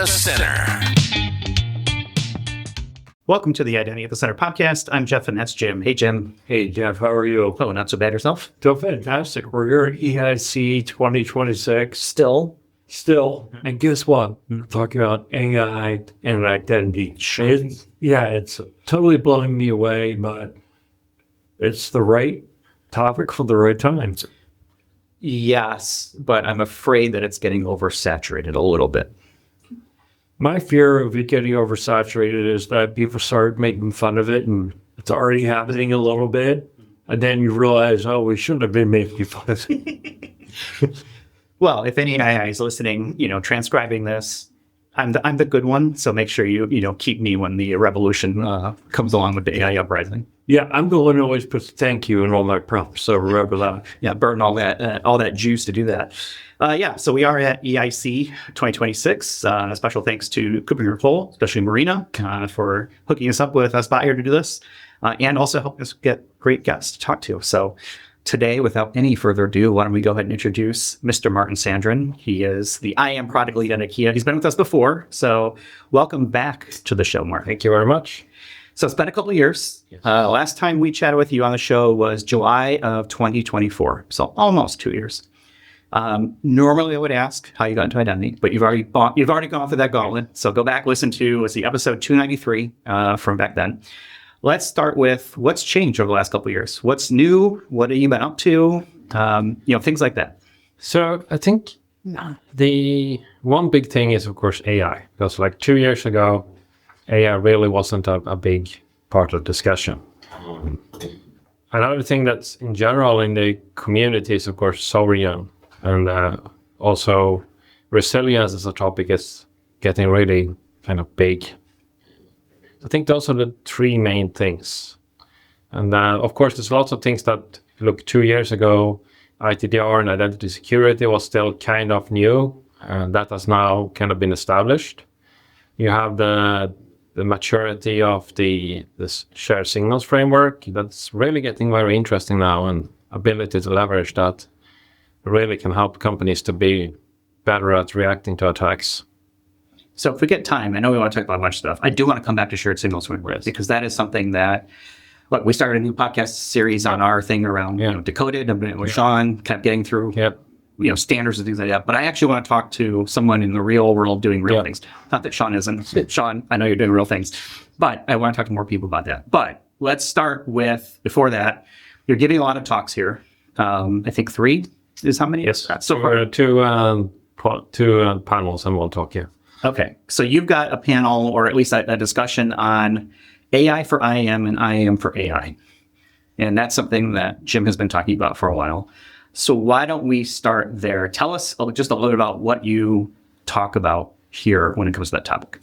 the Center. Welcome to the Identity at the Center podcast. I'm Jeff, and that's Jim. Hey, Jim. Hey, Jeff, how are you? Oh, not so bad yourself? Still fantastic. We're here at EIC 2026. Still. And guess what? We're talking about AI and identity. It's totally blowing me away, but it's the right topic for the right time. Yes, but I'm afraid that it's getting oversaturated a little bit. My fear of it getting oversaturated is that people start making fun of it, and it's already happening a little bit. And then you realize, oh, we shouldn't have been making fun of it. Well, if any AI is listening, transcribing this, I'm the good one. So make sure you keep me when the revolution comes along with the AI uprising. Yeah, I'm the one who always puts thank you in all my prompts, so remember that. Yeah, burn all that juice to do that. So we are at EIC 2026. Special thanks to Cooper and Cole, especially Marina, for hooking us up with a spot here to do this, and also helping us get great guests to talk to. So today, without any further ado, why don't we go ahead and introduce Mr. Martin Sandren. He is the IAM Product Lead at IKEA. He's been with us before, so welcome back to the show, Martin. Thank you very much. So it's been a couple of years. Yes. Last time we chatted with you on the show was July of 2024, so almost 2 years. Normally I would ask how you got into identity, but you've already gone through that gauntlet. So go back, listen to the episode 293 from back then. Let's start with what's changed over the last couple of years. What's new? What have you been up to? Things like that. So I think the one big thing is, of course, AI. Because like 2 years ago, AI really wasn't a big part of discussion. Another thing that's in general in the community is, of course, sovereign. And also resilience as a topic is getting really kind of big. I think those are the three main things. And of course, there's lots of things that, look, 2 years ago, ITDR and identity security was still kind of new. And that has now kind of been established. You have the maturity of this shared signals framework. That's really getting very interesting now, and ability to leverage that really can help companies to be better at reacting to attacks. So if we get time, I know we want to talk about a bunch of stuff. I do want to come back to shared signals because that is something that, look, we started a new podcast series on our thing around Decoded with Sean, kept getting through standards and things like that. But I actually want to talk to someone in the real world doing real things. Not that Sean isn't. Sean, I know you're doing real things, but I want to talk to more people about that. But let's start with, before that, you're giving a lot of talks here. I think 3 is how many? Yes. So far. Two panels, and we'll talk here. Okay. So you've got a panel, or at least a discussion on AI for IAM and IAM for AI. And that's something that Jim has been talking about for a while. So why don't we start there? Tell us just a little bit about what you talk about here when it comes to that topic.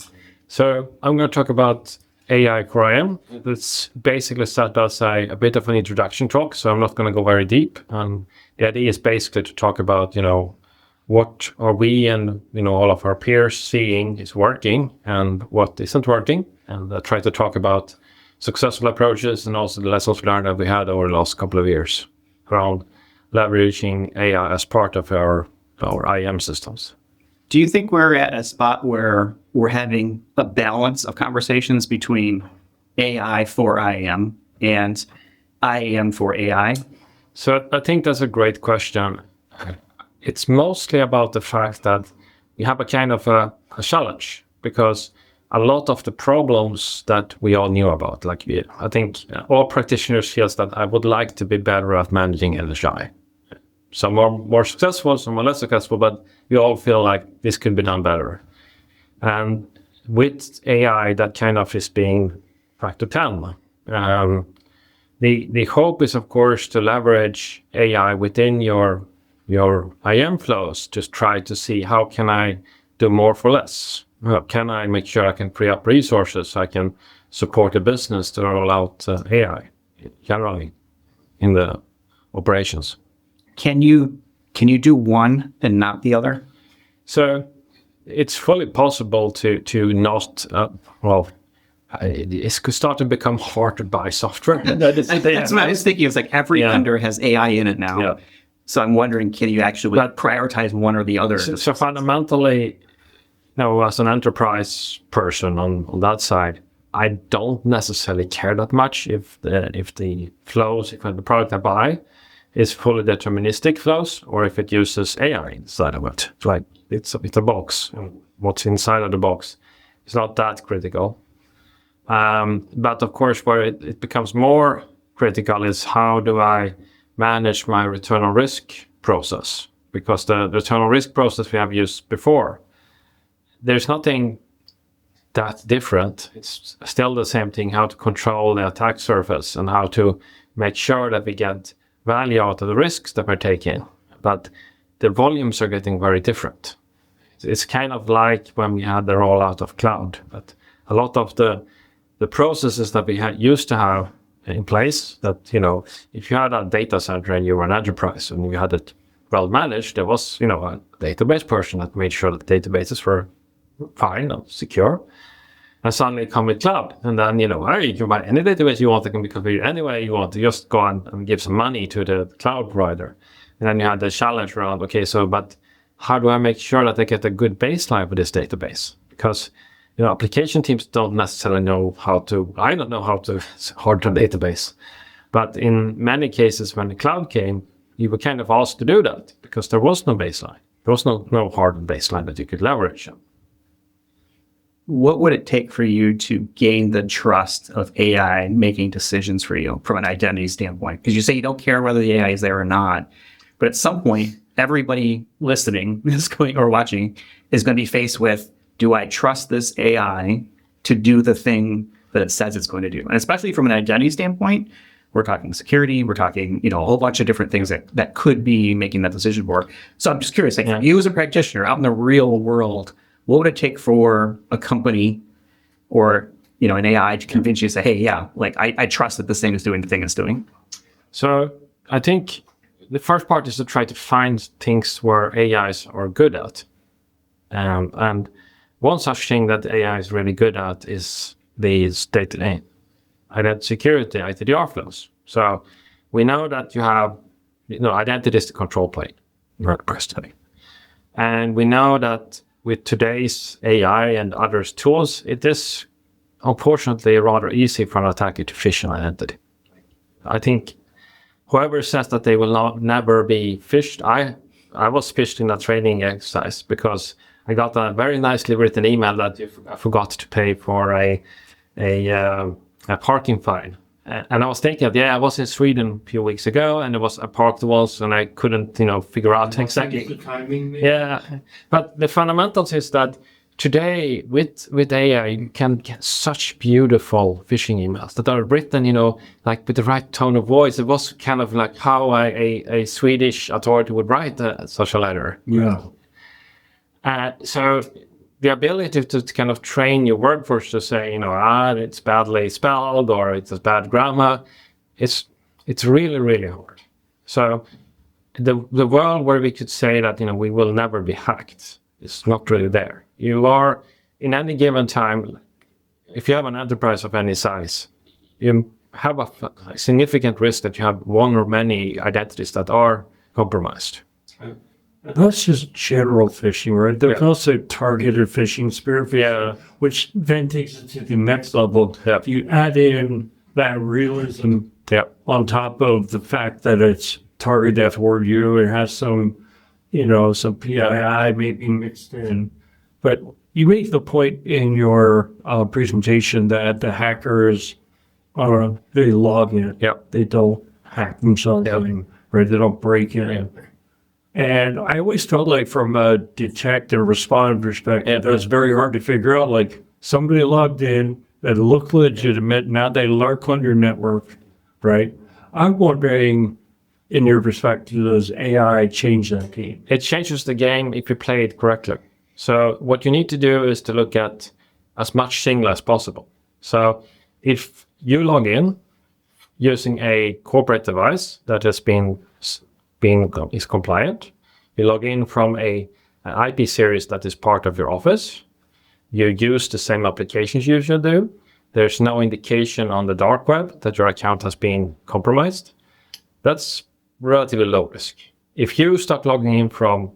So I'm going to talk about AI for IAM. It's basically set as a bit of an introduction talk, so I'm not going to go very deep. The idea is basically to talk about, what are we and, all of our peers seeing is working and what isn't working, and try to talk about successful approaches and also the lessons learned that we had over the last couple of years around leveraging AI as part of our IAM systems. Do you think we're at a spot where we're having a balance of conversations between AI for IAM and IAM for AI? So I think that's a great question. It's mostly about the fact that we have a kind of a challenge, because a lot of the problems that we all knew about, I think all practitioners feel that I would like to be better at managing LHI. Some are more successful, some are less successful, but we all feel like this could be done better. And with AI, that kind of is being factor 10. The hope is, of course, to leverage AI within your IAM flows, just try to see how can I do more for less? How can I make sure I can free up resources? I can support the business to roll out AI generally in the operations. Can you do one and not the other? So it's fully possible to not, it could start to become hard to buy software. That's what I was thinking. It's like every vendor has AI in it now. Yeah. So I'm wondering, can you actually prioritize one or the other? So fundamentally, as an enterprise person on that side, I don't necessarily care that much if the flows, if the product I buy is fully deterministic flows, or if it uses AI inside of it. Like it's a box, and what's inside of the box is not that critical. But of course, where it becomes more critical is how do I manage my return on risk process? Because the return on risk process we have used before, there's nothing that different. It's still the same thing, how to control the attack surface and how to make sure that we get value out of the risks that we're taking. But the volumes are getting very different. It's kind of like when we had the rollout of cloud, but a lot of the processes that we used to have in place, that, if you had a data center and you were an enterprise and you had it well managed, there was, a database person that made sure that databases were fine and secure. And suddenly come with cloud. And then, hey, you can buy any database you want. It can be configured any way you want. To just go and give some money to the cloud provider. And then you had the challenge around, but how do I make sure that I get a good baseline for this database? Because, application teams don't necessarily know I don't know how to harden a database. But in many cases, when the cloud came, you were kind of asked to do that because there was no baseline. There was no hardened baseline that you could leverage. What would it take for you to gain the trust of AI making decisions for you from an identity standpoint? Because you say you don't care whether the AI is there or not, but at some point, everybody listening or watching is going to be faced with, do I trust this AI to do the thing that it says it's going to do? And especially from an identity standpoint, we're talking security, we're talking, a whole bunch of different things that could be making that decision for. So I'm just curious, for you as a practitioner out in the real world, what would it take for a company or, an AI to convince you to say, hey, I trust that this thing is doing the thing it's doing? So I think the first part is to try to find things where AIs are good at. And one such thing that AI is really good at is these identity security, ITDR flows. So we know that you have, identity is the control plane, personally. And we know that with today's AI and others tools, it is unfortunately rather easy for an attacker to phish an identity. I think whoever says that they will never be phished, I was phished in a training exercise because I got a very nicely written email that I forgot to pay for a parking fine. And I was thinking, I was in Sweden a few weeks ago, and I parked once, and I couldn't, figure out exactly. The timing, maybe? Yeah, but the fundamentals is that today with AI, you can get such beautiful phishing emails that are written, like with the right tone of voice. It was kind of like how a Swedish authority would write such a letter. Yeah. So the ability to kind of train your workforce to say, it's badly spelled or it's a bad grammar, it's really, really hard. So the world where we could say that, we will never be hacked is not really there. You are, in any given time, if you have an enterprise of any size, you have a significant risk that you have one or many identities that are compromised. That's just general phishing, right? There's also targeted phishing, spear phishing, which then takes it to the next level. If you add in that realism on top of the fact that it's targeted for you, it has some, some PII maybe mixed in. But you make the point in your presentation that the hackers they log in. They don't hack themselves, right? They don't break in. And I always felt like from a detect and respond perspective, it was very hard to figure out, like somebody logged in that looked legitimate, now they lurk on your network, right? I'm wondering, in your perspective, does AI change that game? It changes the game if you play it correctly. So what you need to do is to look at as much single as possible. So if you log in using a corporate device that has is compliant, you log in from an IP series that is part of your office, you use the same applications you should do, there's no indication on the dark web that your account has been compromised, that's relatively low risk. If you start logging in from,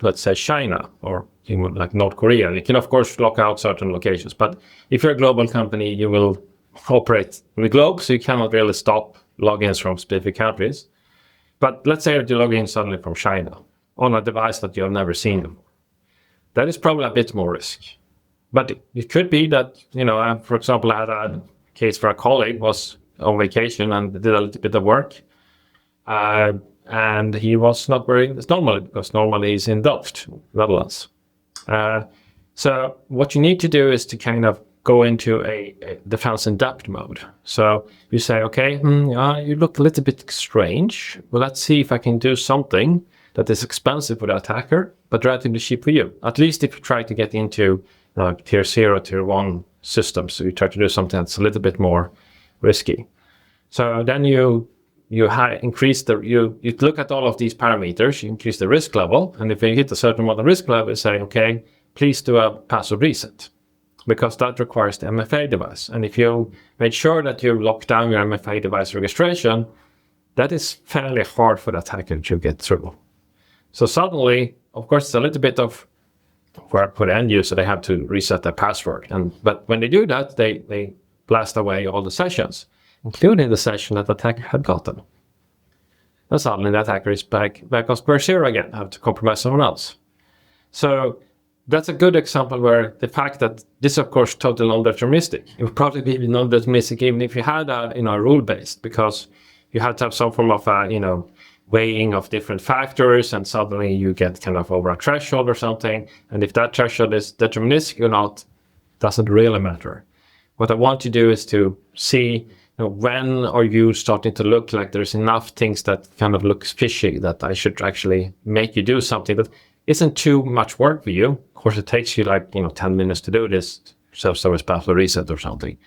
let's say, China or like North Korea. You can, of course, lock out certain locations. But if you're a global company, you will operate on the globe, so you cannot really stop logins from specific countries. But let's say that you log in suddenly from China on a device that you have never seen before. That is probably a bit more risk. But it could be that, for example, I had a case for a colleague was on vacation and did a little bit of work. And he was not wearing this normally, because normally he's in Delft, Netherlands. So what you need to do is to kind of go into a defense in depth mode. So you say, okay, you look a little bit strange. Well, let's see if I can do something that is expensive for the attacker, but relatively cheap for you. At least if you try to get into tier 0, tier 1 systems, so you try to do something that's a little bit more risky. So then you increase you look at all of these parameters, you increase the risk level, and if you hit a certain amount of risk level, you say, okay, please do a password reset, because that requires the MFA device. And if you made sure that you lock down your MFA device registration, that is fairly hard for the attacker to get through. So suddenly, of course, it's a little bit of work for the end user. They have to reset their password. But when they do that, they blast away all the sessions, including the session that the attacker had gotten. And suddenly the attacker is back on square zero again, have to compromise someone else. So that's a good example where the fact that this is, of course, totally non-deterministic. It would probably be non-deterministic even if you had a rule-based, because you have to have some form of weighing of different factors, and suddenly you get kind of over a threshold or something. And if that threshold is deterministic or not, doesn't really matter. What I want to do is to see when are you starting to look like there's enough things that kind of looks fishy that I should actually make you do something that isn't too much work for you. Of course, it takes you 10 minutes to do this self-service password reset or something.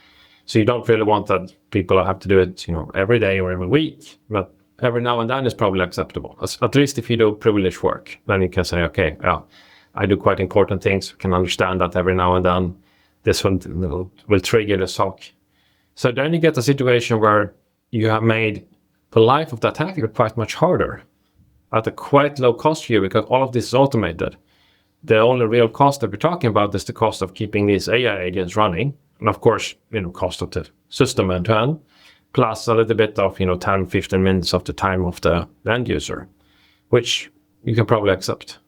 So you don't really want that people have to do it, every day or every week, but every now and then is probably acceptable. At least if you do privileged work, then you can say, okay, I do quite important things. You can understand that every now and then this one will trigger the SOC. So then you get a situation where you have made the life of the attacker quite much harder at a quite low cost for you, because all of this is automated. The only real cost that we're talking about is the cost of keeping these AI agents running. And of course, cost of the system end to end, plus a little bit of, 10, 15 minutes of the time of the end user, which you can probably accept.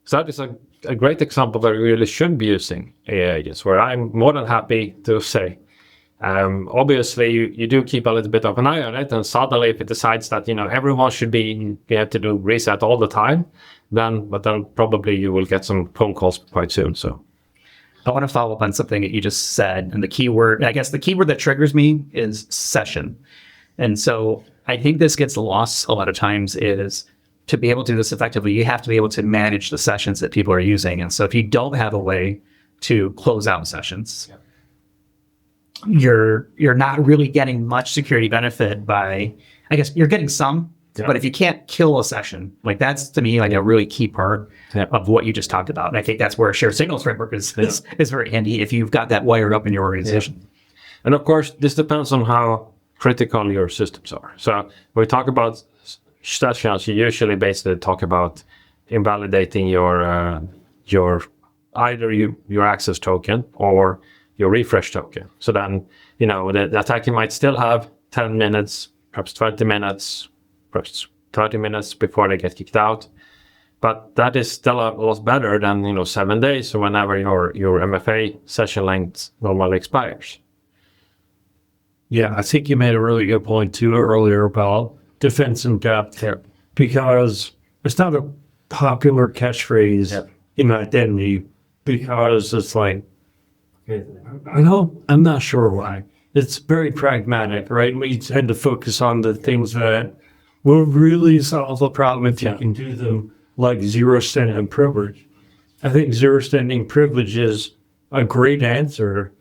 So that is a great example where you really should be using AI agents, where I'm more than happy to say, obviously you do keep a little bit of an eye on it, and suddenly if it decides that, everyone should you have to do reset all the time, then probably you will get some phone calls quite soon. So I want to follow up on something that you just said, and the keyword that triggers me is session. And so I think this gets lost a lot of times, is to be able to do this effectively, you have to be able to manage the sessions that people are using. And so if you don't have a way to close out sessions, you're not really getting much security benefit by, I guess you're getting some, but if you can't kill a session, that's to me a really key part of what you just talked about. And I think that's where shared signals framework is very handy if you've got that wired up in your organization. Yeah. And of course, this depends on how critical your systems are. So when we talk about sessions, you usually basically talk about invalidating your either your access token or your refresh token. So then, the attacker might still have 10 minutes, perhaps 20 minutes, perhaps 30 minutes before they get kicked out. But that is still a lot better than, 7 days or whenever your MFA session length normally expires. Yeah, I think you made a really good point too earlier about defense in depth here, because it's not a popular catchphrase in identity, because it's I'm not sure why. It's very pragmatic, right? We tend to focus on the things that will really solve the problem if you can do them, like zero standing privilege. I think zero standing privilege is a great answer,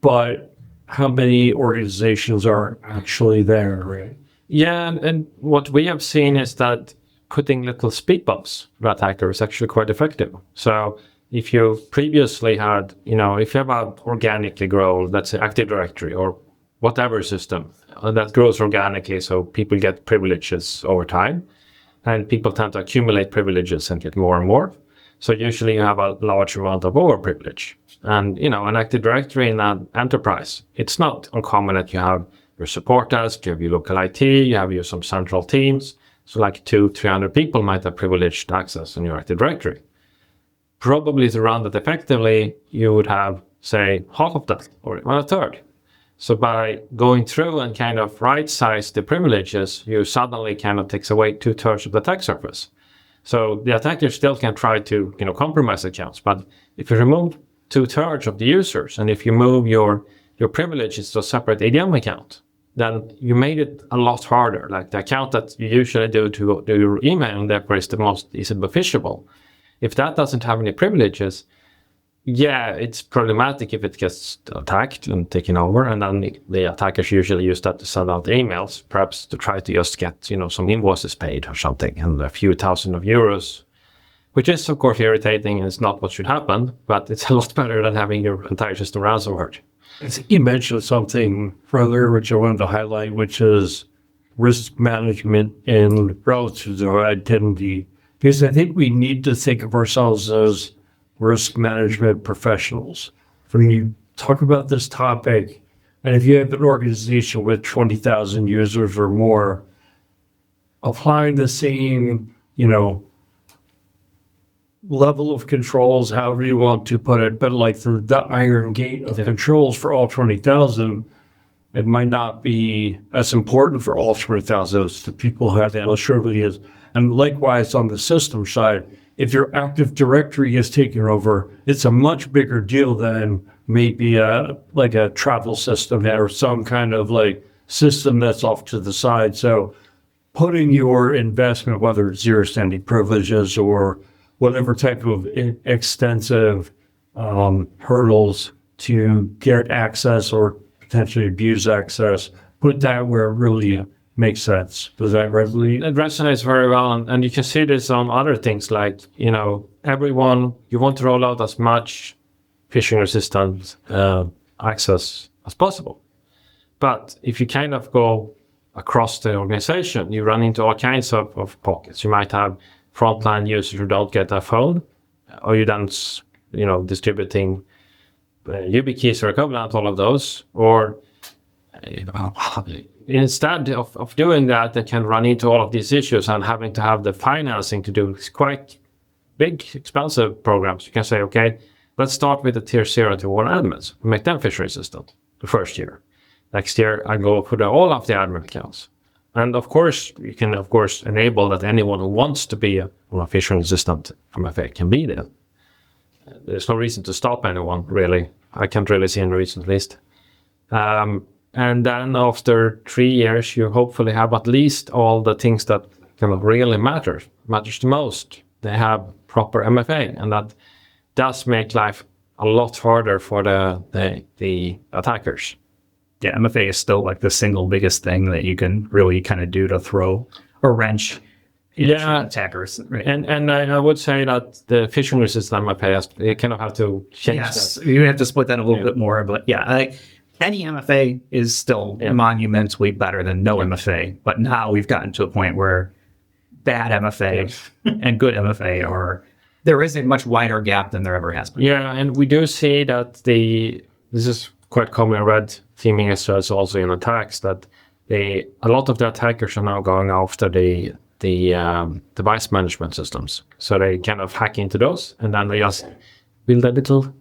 but how many organizations are actually there, right? Yeah, and what we have seen is that putting little speed bumps for attacker is actually quite effective. So if you previously had, if you have an organically grown, let's say Active Directory or whatever system that grows organically, so people get privileges over time, and people tend to accumulate privileges and get more and more. So usually you have a large amount of overprivilege. And, an Active Directory in an enterprise, it's not uncommon that you have your support desk, you have your local IT, you have some central teams. So like 200-300 people might have privileged access in your Active Directory. Probably to run that effectively, you would have, say, half of that or a third. So by going through and kind of right-size the privileges, you suddenly kind of takes away 2/3 of the attack surface. So the attacker still can try to, compromise accounts. But if you remove 2/3 of the users, and if you move your privileges to a separate ADM account, then you made it a lot harder. Like the account that you usually do to do your email, and therefore is the most easily phishable. If that doesn't have any privileges, yeah, it's problematic if it gets attacked and taken over, and then the attackers usually use that to send out emails, perhaps to try to just get, some invoices paid or something, and a few thousand of euros, which is of course irritating and it's not what should happen, but it's a lot better than having your entire system ransomware. You mentioned something further, which I wanted to highlight, which is risk management and relative to identity. Because I think we need to think of ourselves as risk management professionals. When you talk about this topic, and if you have an organization with 20,000 users or more, applying the same, level of controls, however you want to put it, but like the iron gate of controls for all 20,000, it might not be as important for all 20,000 as the people who have that. Well, surely is. And likewise on the system side, if your Active Directory is taken over, it's a much bigger deal than maybe a travel system or some kind of like system that's off to the side. So putting your investment, whether it's zero standing privileges or whatever type of extensive hurdles to get access or potentially abuse access, put that where it really makes sense. Does that resonate? It resonates very well. And you can see this on other things like, everyone, you want to roll out as much phishing-resistant access as possible. But if you kind of go across the organization, you run into all kinds of pockets. You might have frontline users who don't get a phone, or you then, distributing YubiKeys or equivalent, all of those, or instead of doing that, they can run into all of these issues and having to have the financing to do quite big, expensive programs. You can say, okay, let's start with the tier 0 to 1 admins, make them phish resistant the first year. Next year, I go for all of the admin accounts. And of course, you can, enable that anyone who wants to be a phish resistant MFA can be there. There's no reason to stop anyone, really. I can't really see any reason, at least. And then after 3 years, you hopefully have at least all the things that kind of really matters the most. They have proper MFA, and that does make life a lot harder for the attackers. Yeah, MFA is still like the single biggest thing that you can really kind of do to throw a wrench in attackers. Right? And I would say that the phishing resistant MFA, you kind of have to change that. You have to split that a little bit more, but any MFA is still monumentally better than no MFA. But now we've gotten to a point where bad MFA and good MFA there is a much wider gap than there ever has been. Yeah, and we do see that this is quite common red teaming as also in attacks, that a lot of the attackers are now going after the device management systems. So they kind of hack into those, and then they just build a little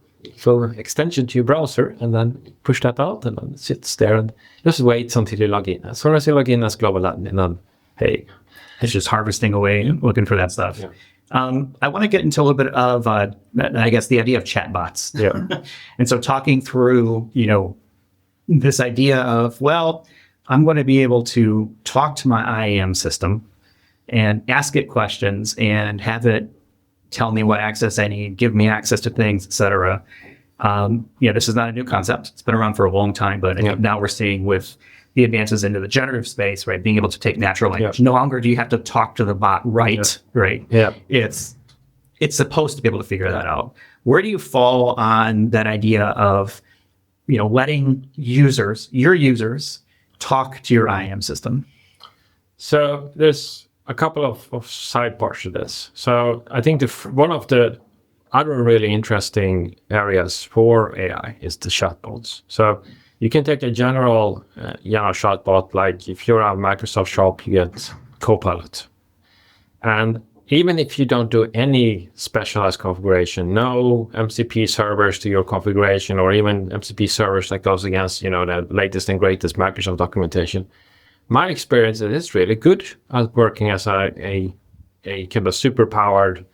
extension to your browser, and then push that out, and then it sits there and just waits until you log in. As soon as you log in as global admin, then hey, it's just harvesting away, looking for that stuff. Yeah. I want to get into a little bit of, I guess, the idea of chatbots. Yeah. And so talking through, this idea of, I'm going to be able to talk to my IAM system and ask it questions and have it tell me what access I need, give me access to things, et cetera. This is not a new concept. It's been around for a long time, but now we're seeing with the advances into the generative space, right, being able to take natural language. No longer do you have to talk to the bot, right? Yeah. It's supposed to be able to figure that out. Where do you fall on that idea of, letting your users talk to your IAM system? So there's a couple of side parts to this. So I think one of the other really interesting areas for AI is the chatbots. So you can take a general, chatbot, like if you're a Microsoft shop, you get Copilot. And even if you don't do any specialized configuration, no MCP servers to your configuration, or even MCP servers that goes against, the latest and greatest Microsoft documentation, my experience is it's really good at working as a kind of superpowered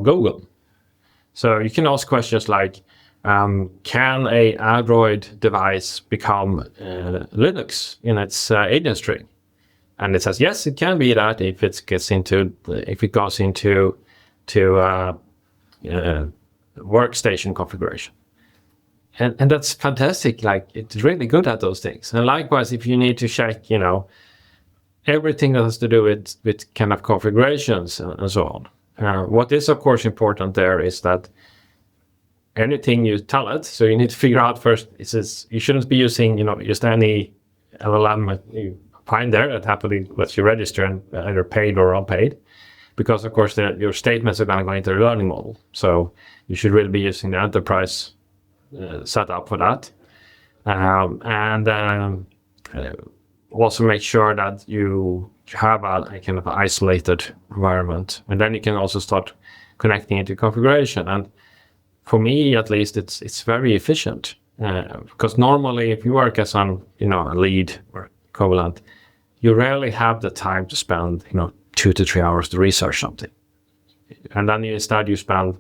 Google. So you can ask questions like, can a Android device become Linux in its agent tree? And it says, yes, it can be that if it goes into workstation configuration. And that's fantastic. Like, it's really good at those things. And likewise, if you need to check, everything that has to do with kind of configurations and so on. What is, of course, important there is that anything you tell it, so you need to figure out first, you shouldn't be using, just any LLM you find there that happily lets you register and either paid or unpaid, because of course your statements are going to go into the learning model. So you should really be using the enterprise setup for that, and also make sure that you have a kind of isolated environment, and then you can also start connecting into configuration. And for me, at least, it's very efficient, because normally if you work as a lead or equivalent, you rarely have the time to spend 2 to 3 hours to research something, and then instead you spend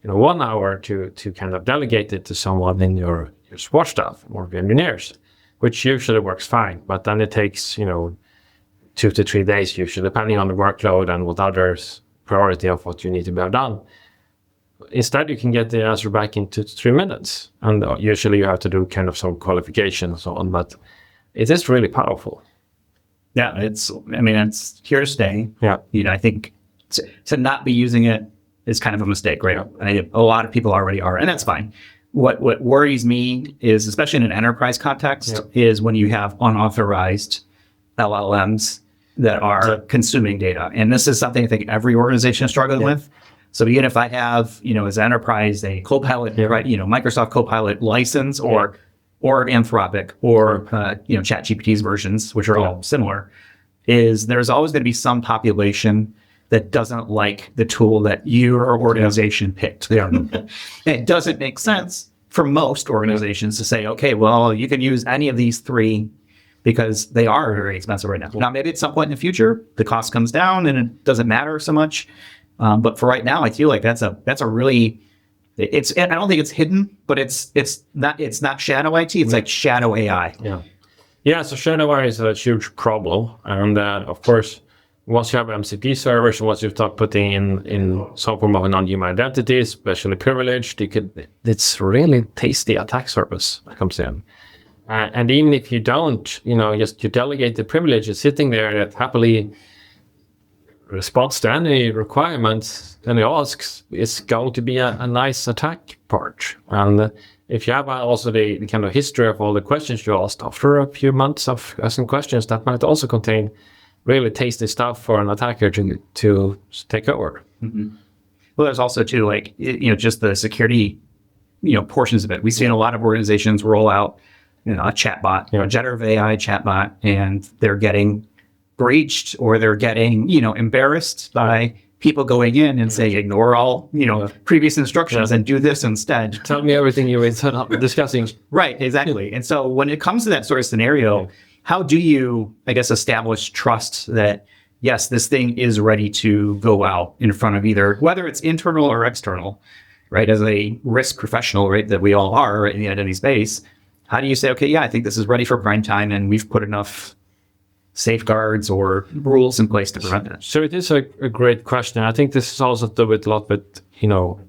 1 hour to kind of delegate it to someone in your support staff or the engineers, which usually works fine. But then it takes 2 to 3 days usually, depending on the workload and what others' priority of what you need to be done. Instead, you can get the answer back in 2 to 3 minutes, and usually you have to do kind of some qualification and so on. But it is really powerful. Yeah, it's here to stay. Yeah. I think to not be using it is kind of a mistake, right? A lot of people already are, and that's fine. What worries me is, especially in an enterprise context, is when you have unauthorized LLMs that are consuming data. And this is something I think every organization is struggling with. So even if I have, as an enterprise, a Copilot, right, Microsoft Copilot license or Anthropic or ChatGPT's versions, which are all similar, there's always going to be some population that doesn't like the tool that your organization picked. It doesn't make sense for most organizations to say, okay, well, you can use any of these 3 because they are very expensive right now. Now, maybe at some point in the future, the cost comes down and it doesn't matter so much. But for right now, I feel like that's a really, I don't think it's hidden, but it's not shadow IT. It's like shadow AI. Yeah. So shadow AI is a huge problem, and of course, once you have MCP servers, once you start putting in some form of a non-human identity, especially privileged, it's really tasty attack surface that comes in. And even if you don't, just you delegate the privilege, it's sitting there that happily responds to any requirements and it asks, it's going to be a nice attack part. And if you have also the kind of history of all the questions you asked after a few months of asking questions, that might also contain really tasty stuff for an attacker to take over. Mm-hmm. Well, there's also too, just the security, portions of it. We see in a lot of organizations roll out, a chatbot, a generative AI chatbot, and they're getting breached or they're getting, embarrassed by people going in and say, ignore all, previous instructions and do this instead. Tell me everything you were discussing. Right, exactly. And so when it comes to that sort of scenario, how do you, establish trust that, yes, this thing is ready to go out in front of either, whether it's internal or external, right? As a risk professional, right, that we all are in the identity space, how do you say, okay, yeah, I think this is ready for prime time and we've put enough safeguards or rules in place to prevent it? So it is a great question. I think this is also to do with a lot with,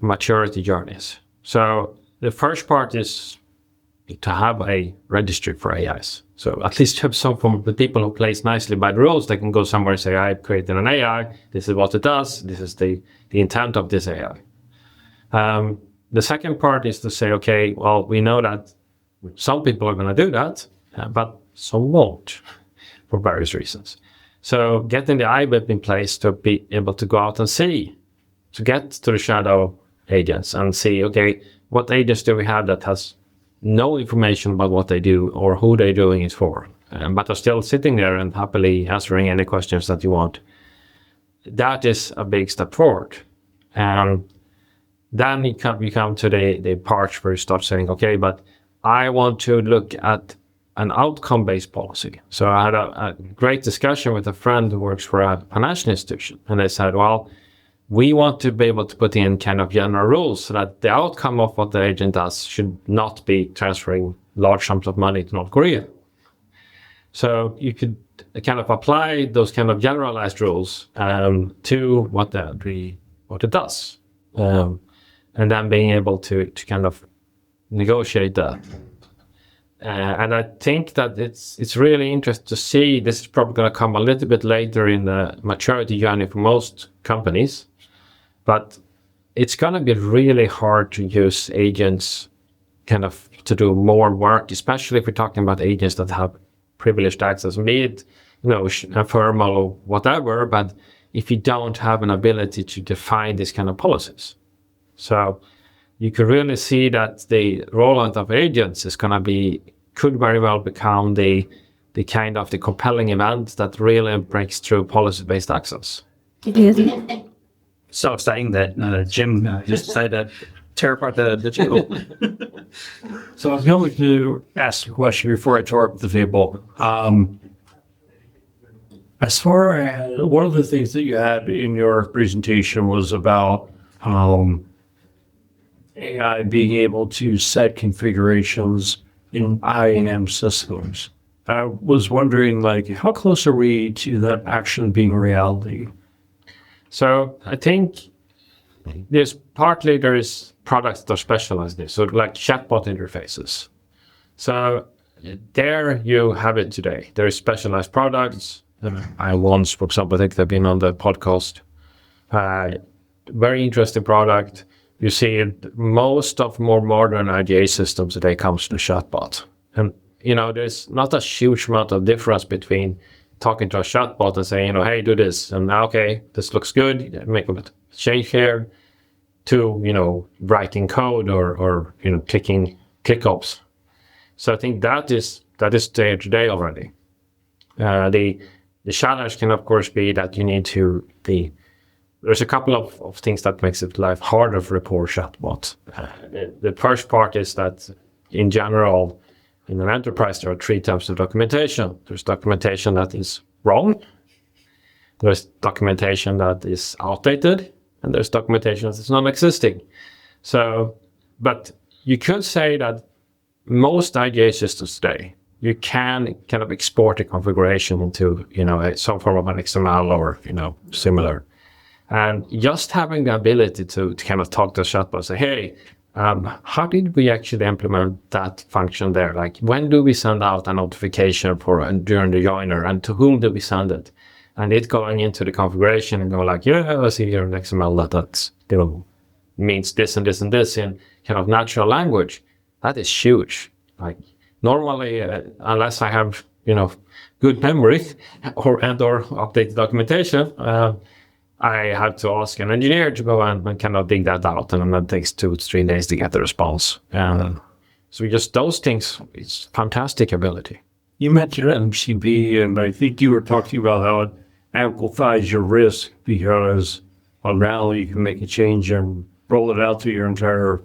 maturity journeys. So the first part is to have a registry for AIs. So at least have some from the people who plays nicely by the rules. They can go somewhere and say, I created an AI. This is what it does. This is the intent of this AI. The second part is to say, okay, well, we know that some people are going to do that, but some won't for various reasons. So getting the IVIP in place to be able to go out and see to get to the shadow agents and see, okay, what agents do we have that has no information about what they do or who they're doing it for, but are still sitting there and happily answering any questions that you want. That is a big step forward. And then we come to the part where you start saying, okay, but I want to look at an outcome-based policy. So I had a great discussion with a friend who works for a financial institution, and they said, well, we want to be able to put in kind of general rules so that the outcome of what the agent does should not be transferring large sums of money to North Korea. So you could kind of apply those kind of generalized rules to what it does, and then being able to kind of negotiate that. And I think that it's really interesting to see. This is probably going to come a little bit later in the maturity journey for most companies, but it's going to be really hard to use agents kind of to do more work, especially if we're talking about agents that have privileged access, be it, formal or whatever, but if you don't have an ability to define this kind of policies. So you could really see that the rollout of agents could very well become the kind of the compelling event that really breaks through policy-based access. So exciting that Jim just decided to tear apart the table. So I was going to ask a question before I tore up the table. As far as one of the things that you had in your presentation was about AI being able to set configurations in IAM systems. I was wondering, how close are we to that actually being a reality? So I think there's products that are specialized in this, so like chatbot interfaces. So there you have it today. There is specialized products. I once, for example, I think they've been on the podcast. Very interesting product. You see most of more modern IGA systems today comes to chatbot. And, there's not a huge amount of difference between talking to a chatbot and saying, hey, do this. And okay, this looks good. Make a change here to, writing code or clicking ClickOps. So I think that is there today already. The challenge can, of course, be that you need to there's a couple of things that makes it life harder for a poor chatbot. The first part is that, in general, in an enterprise, there are three types of documentation. There's documentation that is wrong, there's documentation that is outdated, and there's documentation that is non-existing. So, but you could say that most IGA systems today, you can kind of export a configuration into, some form of an XML or, similar. And just having the ability to kind of talk to a chatbot and say, hey, how did we actually implement that function there? Like, when do we send out a notification during the joiner, and to whom do we send it? And it going into the configuration and go like, yeah, I see here in XML that's means this and this and this in kind of natural language. That is huge. Like, normally, unless I have, good memory or updated documentation, I have to ask an engineer to go and kind of dig that out, and that takes 2 to 3 days to get the response. So just those things, it's fantastic ability. You mentioned MCP, and I think you were talking about how it amplifies your risk, because on Rally you can make a change and roll it out to your entire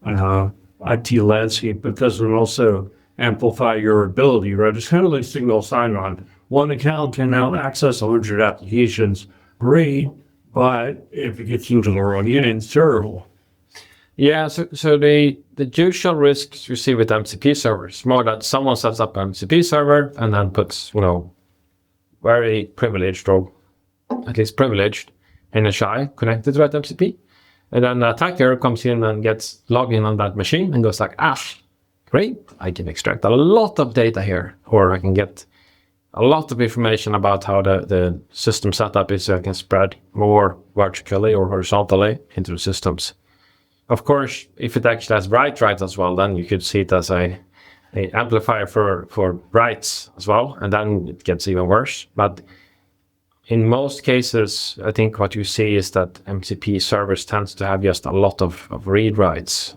IT landscape, but doesn't also amplify your ability, right? It's kind of like single sign-on. One account can now access 100 applications. Great, but if it gets into the wrong unit, it's terrible. Yeah, so the usual risks you see with MCP servers, more that someone sets up an MCP server and then puts, very privileged, or at least privileged, NHI connected to that MCP. And then the attacker comes in and gets logged in on that machine and goes like, great, I can extract a lot of data here, or I can get a lot of information about how the system setup is, so I can spread more vertically or horizontally into the systems. Of course, if it actually has write as well, then you could see it as a amplifier for writes as well, and then it gets even worse. But in most cases, I think what you see is that MCP servers tends to have just a lot of read writes,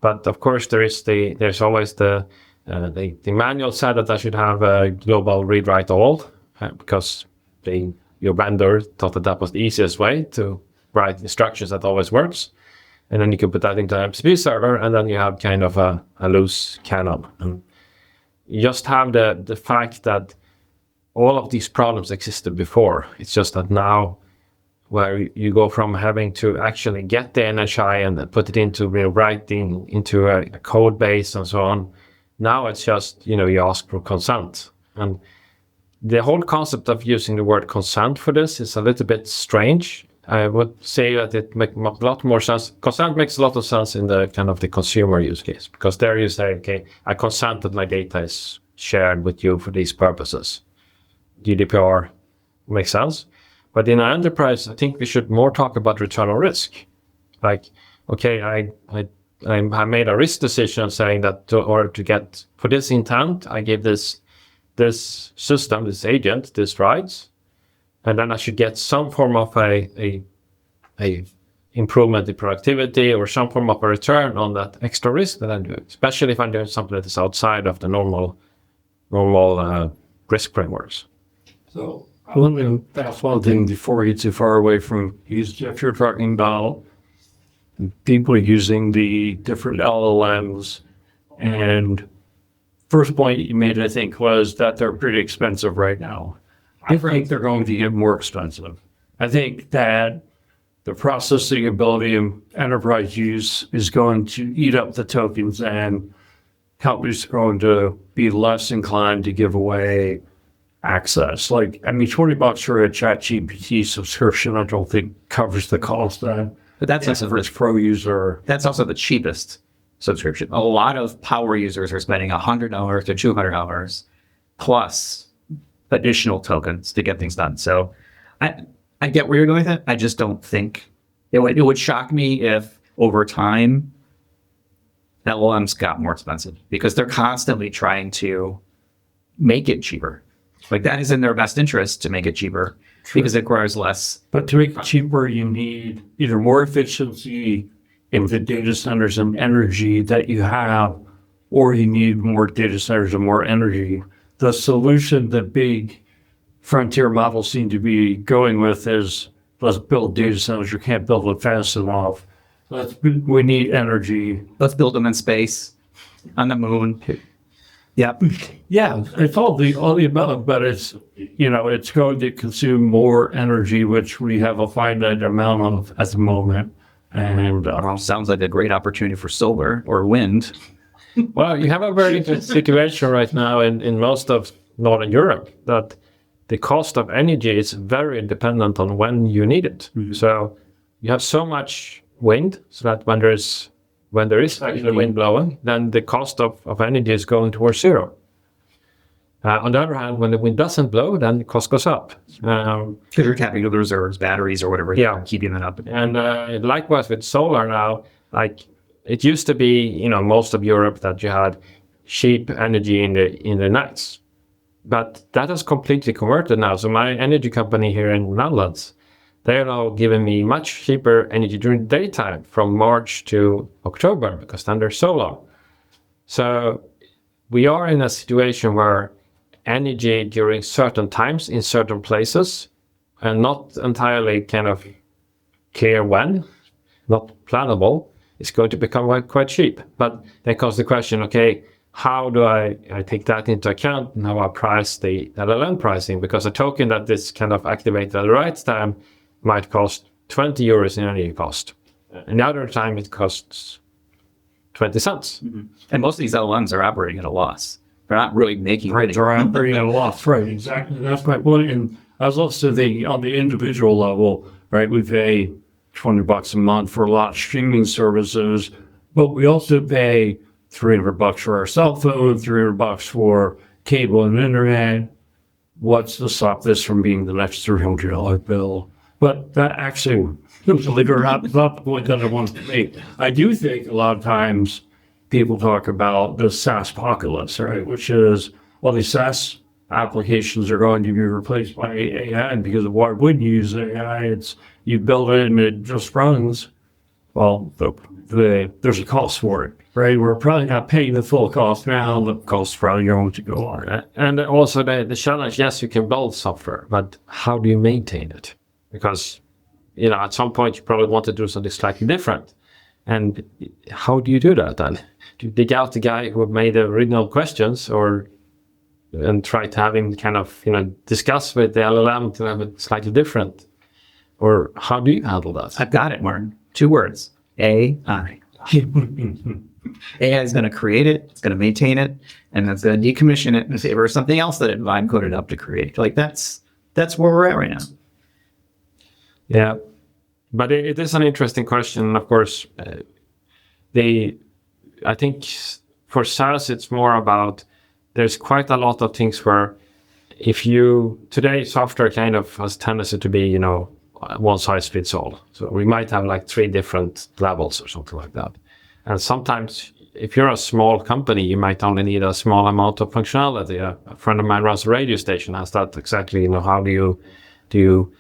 but of course there's always the manual said that I should have a global read write all because your vendor thought that was the easiest way to write instructions that always works, and then you can put that into an MCP server, and then you have kind of a loose cannon. And you just have the fact that all of these problems existed before. It's just that now, where you go from having to actually get the NHI and put it into writing into a code base and so on, now it's just, you ask for consent. And the whole concept of using the word consent for this is a little bit strange. I would say that it makes a lot more sense. Consent makes a lot of sense in the kind of the consumer use case, because there you say, okay, I consent that my data is shared with you for these purposes. GDPR makes sense. But in our enterprise, I think we should more talk about return on risk. Like, okay, I made a risk decision saying that to get for this intent, I gave this system, this agent, this rights, and then I should get some form of a improvement in productivity or some form of a return on that extra risk that I'm doing, especially if I'm doing something that is outside of the normal risk frameworks. So let me ask one thing before we get too far away from use. If you're talking about people using the different LLMs, and first point you made, I think, was that they're pretty expensive right now. I think they're going to get more expensive. I think that the processing ability of enterprise use is going to eat up the tokens, and companies are going to be less inclined to give away access. Like, I mean, $20 for a ChatGPT subscription, I don't think covers the cost then. But that's also for its pro user. That's also the cheapest subscription. A lot of power users are spending $100 to $200 plus additional tokens to get things done. So I get where you're going with it. I just don't think it would shock me if over time LLMs got more expensive, because they're constantly trying to make it cheaper. Like, that is in their best interest to make it cheaper. True. Because it requires less. But to make it cheaper, you need either more efficiency in the data centers and energy that you have, or you need more data centers and more energy. The solution that big frontier models seem to be going with is, let's build data centers. You can't build it fast enough. We need energy. Let's build them in space, on the moon. Yep. Yeah, it's all the above, but it's going to consume more energy, which we have a finite amount of at the moment. And sounds like a great opportunity for solar or wind. Well, you have a very good situation right now in most of Northern Europe, that the cost of energy is very dependent on when you need it. Mm-hmm. So you have so much wind, so that when there is actually wind blowing, then the cost of energy is going towards zero. On the other hand, when the wind doesn't blow, then the cost goes up. Because you're tapping into the reserves, batteries or whatever, keeping that up. And likewise with solar now, like it used to be, most of Europe that you had cheap energy in the nights. But that has completely converted now. So my energy company here in the Netherlands, they are now giving me much cheaper energy during the daytime from March to October, because then they're so low. So we are in a situation where energy during certain times in certain places, and not entirely kind of clear when, not plannable, is going to become quite cheap. But then comes the question, okay, how do I take that into account and how I price the LLM pricing? Because a token that is kind of activated at the right time might cost 20 euros in energy cost. Another time it costs 20 cents. Mm-hmm. And most of these LLMs are operating at a loss. They're not really making money. They're operating at a loss, right, exactly. That's my point. And as also on the individual level, right, we pay $20 a month for a lot of streaming services, but we also pay $300 for our cell phone, $300 for cable and internet. What's to stop this from being the next $300 bill? But that actually, believe it or not, is not the point that I wanted to make. I do think a lot of times people talk about the SaaSpocalypse, right? Which is, well, the SaaS applications are going to be replaced by AI, because why wouldn't you use AI? It's you build it and it just runs. Well, there's a cost for it, right? We're probably not paying the full cost now. The cost probably going to go on. And also the challenge, yes, you can build software, but how do you maintain it? Because, at some point you probably want to do something slightly different. And how do you do that then? Do you dig out the guy who made the original questions and try to have him kind of, discuss with the LLM to have it slightly different? Or how do you handle that? I've got it, Martin. 2 words. AI. AI is going to create it, it's going to maintain it, and it's going to decommission it in favor of something else that it vibe coded up to create. Like that's where we're at right now. Yeah, but it is an interesting question. Of course, I think for SaaS, it's more about, there's quite a lot of things where today software kind of has tendency to be, one size fits all. So we might have like 3 different levels or something like that. And sometimes if you're a small company, you might only need a small amount of functionality. A friend of mine runs a radio station, has that exactly, how do you do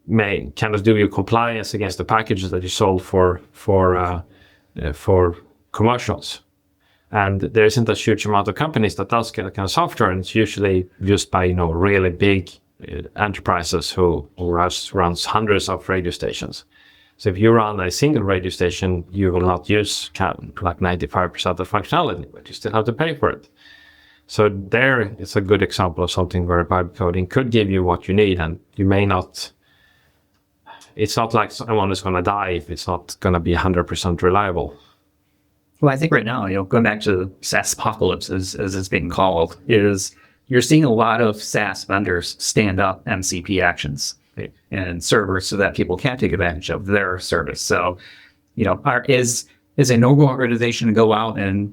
your compliance against the packages that you sold for commercials. And there isn't a huge amount of companies that does kind of software, and it's usually used by, really big enterprises who runs hundreds of radio stations. So if you run a single radio station, you will not use like 95% of the functionality, but you still have to pay for it. So there is a good example of something where vibe coding could give you what you need, and you may not. It's not like someone is going to die if it's not going to be 100% reliable. Well, I think right now, going back to SaaSpocalypse as it's being called, is you're seeing a lot of SaaS vendors stand up MCP actions and servers so that people can't take advantage of their service. So, is a noble organization to go out and,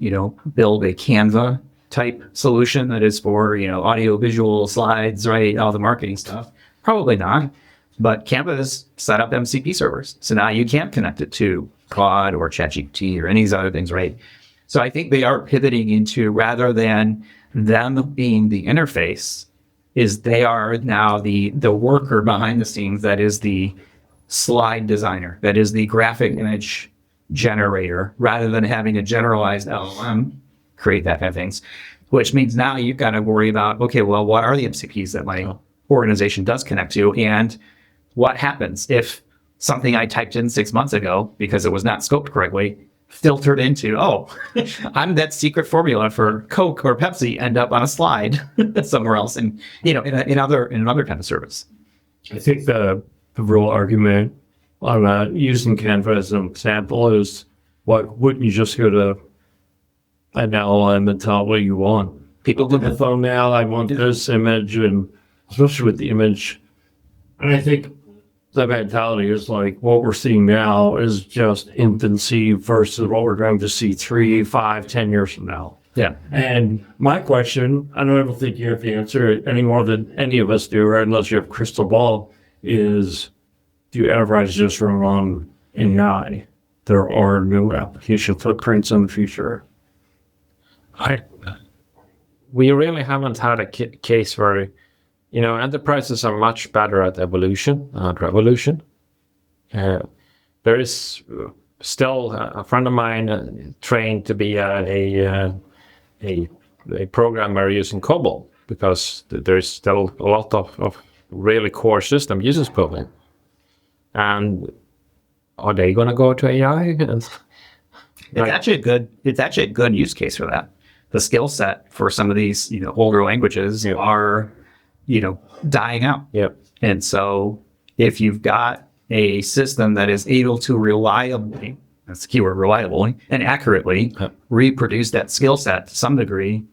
build a Canva type solution that is for, audio, visual, slides, right? All the marketing stuff? Probably not. But Canva has set up MCP servers. So now you can't connect it to Claude or ChatGPT or any of these other things, right? So I think they are pivoting into, rather than them being the interface, is they are now the worker behind the scenes that is the slide designer, that is the graphic image generator, rather than having a generalized LLM create that kind of things. Which means now you've got to worry about, okay, well, what are the MCPs that my organization does connect to? And what happens if something I typed in 6 months ago, because it was not scoped correctly, filtered into, I'm that secret formula for Coke or Pepsi, end up on a slide somewhere else, and in another kind of service. I think the real argument on using Canva as an example is, wouldn't you just go to an LLM and tell what you want? People look at the phone now, I want this image, and especially with the image. And I think the mentality is like, what we're seeing now is just infancy versus what we're going to see 3, 5, 10 years from now. Yeah. And my question, I don't think you have to answer it any more than any of us do, right? Unless you have a crystal ball, is do enterprises just run on AI? There are new application footprints in the future. We really haven't had a case where, enterprises are much better at evolution, not revolution. There is still a friend of mine trained to be a programmer using COBOL, because there's still a lot of really core system uses COBOL. And are they going to go to AI? It's actually a good use case for that. The skill set for some of these, older languages are, dying out. Yep. And so if you've got a system that is able to reliably, that's the keyword, reliably and accurately reproduce that skill set to some degree,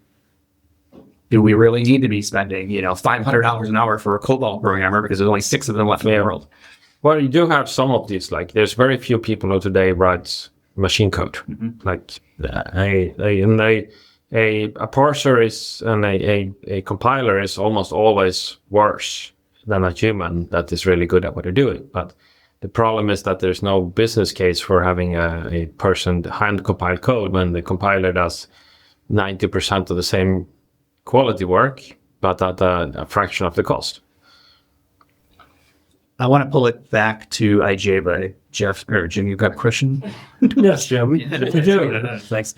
do we really need to be spending, $500 an hour for a COBOL programmer because there's only 6 of them left in the world? Well, you do have some of these. Like, there's very few people who today write machine code. Mm-hmm. Like, a parser is, and a compiler is almost always worse than a human that is really good at what they're doing. But the problem is that there's no business case for having a person hand compile code when the compiler does 90% of the same quality work, but at a fraction of the cost. I want to pull it back to IGA, but Jeff or Jim, you've got a question? Yes, Jim. We do. Thanks.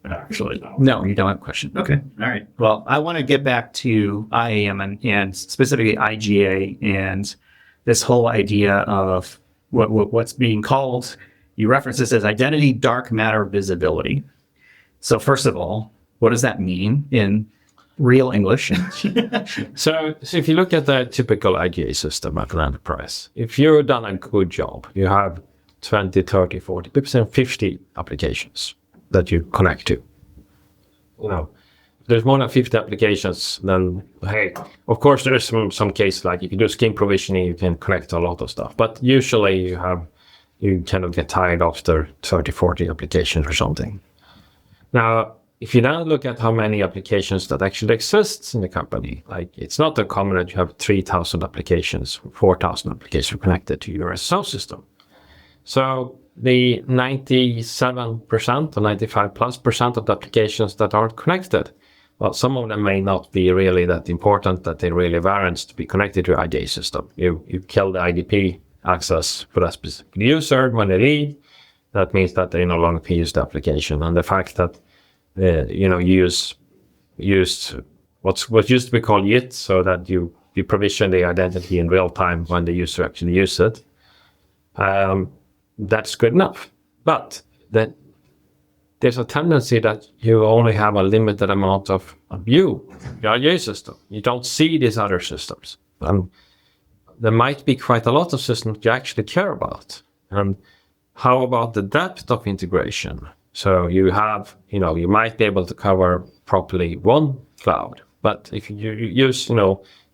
Actually, no, you don't have a question. Okay. All right. Well, I want to get back to IAM and specifically IGA and this whole idea of what's being called, you reference this as identity dark matter visibility. So first of all, what does that mean in real English? So if you look at the typical IGA system at an enterprise, if you've done a good job, you have 20, 30, 40%, 50 applications that you connect to. You know, if there's more than 50 applications, then hey, of course there's some cases like if you do scheme provisioning, you can connect to a lot of stuff. But usually you kind of get tired after 30, 40 applications or something. Now, if you now look at how many applications that actually exists in the company, like it's not uncommon that you have 3,000 applications, 4,000 applications connected to your SSO system. So the 97% or 95+% of the applications that aren't connected, well, some of them may not be really that important that they really warrant to be connected to your IDA system. You kill the IDP access for that specific user when they leave. That means that they no longer can use the application. And the fact that used what used to be called YIT, so that you provision the identity in real time when the user actually uses it. That's good enough. But then there's a tendency that you only have a limited amount of your IGA system. You don't see these other systems. And there might be quite a lot of systems you actually care about. And how about the depth of integration? So you have, you might be able to cover properly one cloud, but if you use,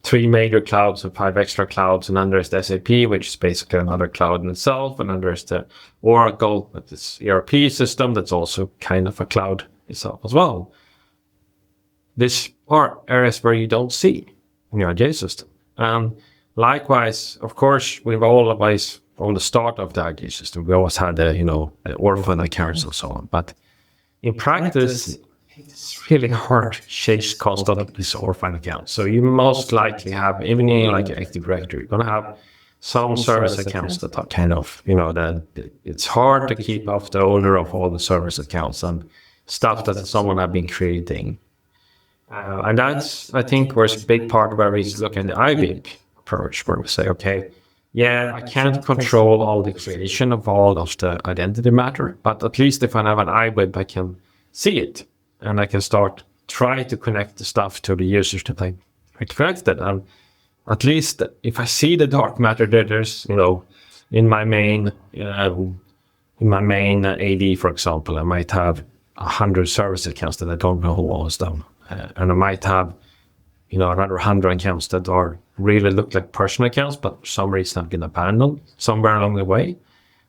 3 major clouds and 5 extra clouds, and then there's the SAP, which is basically another cloud in itself, and then there's the Oracle, with this ERP system that's also kind of a cloud itself as well. These are areas where you don't see in your IGA system. Likewise, of course, we've always, from the start of the IGA system, we always had orphan accounts and so on. But in practice, it's really hard to change cost of these orphan accounts. So you most likely have, even in like Active Directory, you're going to have some service accounts that are kind of, that it's hard to keep up the owner of all the service accounts and stuff that someone have been creating. And that's, I think, was a big part where we look at the IVIP approach, where we say, okay, yeah, I can't control all the creation of all of the identity matter, but at least if I have an IVIP, I can see it, and I can try to connect the stuff to the users that I connected. And at least if I see the dark matter, there's, in my main AD, for example, I might have 100 service accounts that I don't know who owns them, and I might have, another 100 accounts that really look like personal accounts, but for some reason have been abandoned somewhere along the way.